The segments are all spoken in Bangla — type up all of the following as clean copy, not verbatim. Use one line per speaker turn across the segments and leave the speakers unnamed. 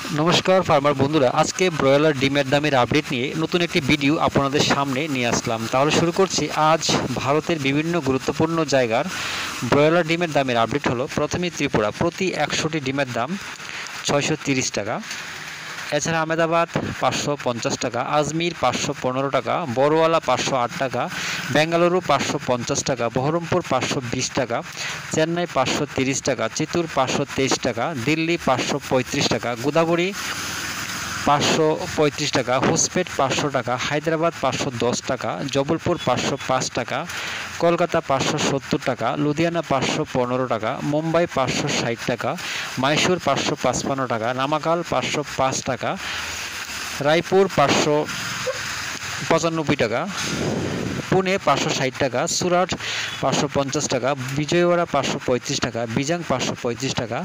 নমস্কার ফার্মার বন্ধুরা, আজকে ব্রয়লার ডিমের দামের আপডেট নিয়ে নতুন একটি ভিডিও আপনাদের সামনে নিয়ে আসলাম। তাহলে শুরু করছি। আজ ভারতের বিভিন্ন গুরুত্বপূর্ণ জায়গার ব্রয়লার ডিমের দামের আপডেট হলো। প্রথমে ত্রিপুরা, প্রতি 100টি ডিমের দাম 630 টাকা। এছাড়া আহমেদাবাদ 550 টাকা, আজমির 515 টাকা, বড়ওয়ালা 508 টাকা, বেঙ্গালুরু 550 টাকা, বহরমপুর 520 টাকা, চেন্নাই 530 টাকা, চিত্তুর 523 টাকা, দিল্লি 535 টাকা, গোদাবরী 535 টাকা, হোসপেট 500 টাকা, হায়দ্রাবাদ 510 টাকা, জবলপুর 505 টাকা, কলকাতা 570 টাকা, লুধিয়ানা 515 টাকা, মুম্বাই 560 টাকা, মাইসুর 555 টাকা, নামাকাল 505 টাকা, রায়পুর 595 টাকা, পুনে 560 টাকা, সুরাট 550 টাকা, বিজয়ওয়াড়া 535 টাকা, বিজাং 535 টাকা,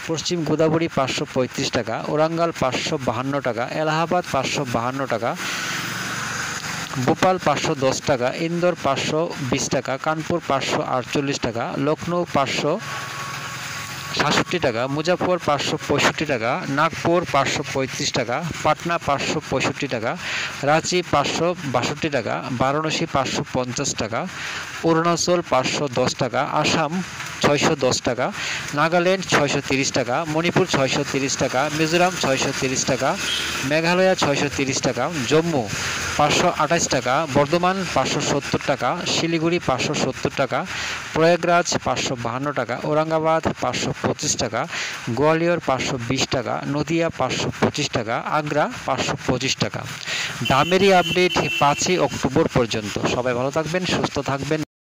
পশ্চিম গোদাবরী 535 টাকা, ওরাঙ্গাল 552 টাকা, এলাহাবাদ 552 টাকা, ভোপাল 510 টাকা, ইন্দোর 520 টাকা, কানপুর 548 টাকা, লখনৌ 567 টাকা, মুজাফর 565 টাকা, নাগপুর 535 টাকা, পাটনা 565 টাকা, রাঁচি 562 টাকা, বারাণসী 550 টাকা, অরুণাচল 510 টাকা, আসাম 610 টাকা, নাগাল্যান্ড 630 টাকা, মণিপুর 630 টাকা, মিজোরাম 630 টাকা, মেঘালয় 630 টাকা, জম্মু 528 টাকা, বর্ধমান 570 টাকা, শিলিগুড়ি 570 টাকা, প্রয়াগরাজ 552 টাকা, ঔরঙ্গাবাদ 525 টাকা, গোয়ালিয়র 520 টাকা, নদিয়া 525 টাকা, আগ্রা 525 টাকা। দামেরই আপডেট 5ই অক্টোবর পর্যন্ত। সবাই ভালো থাকবেন, সুস্থ থাকবেন।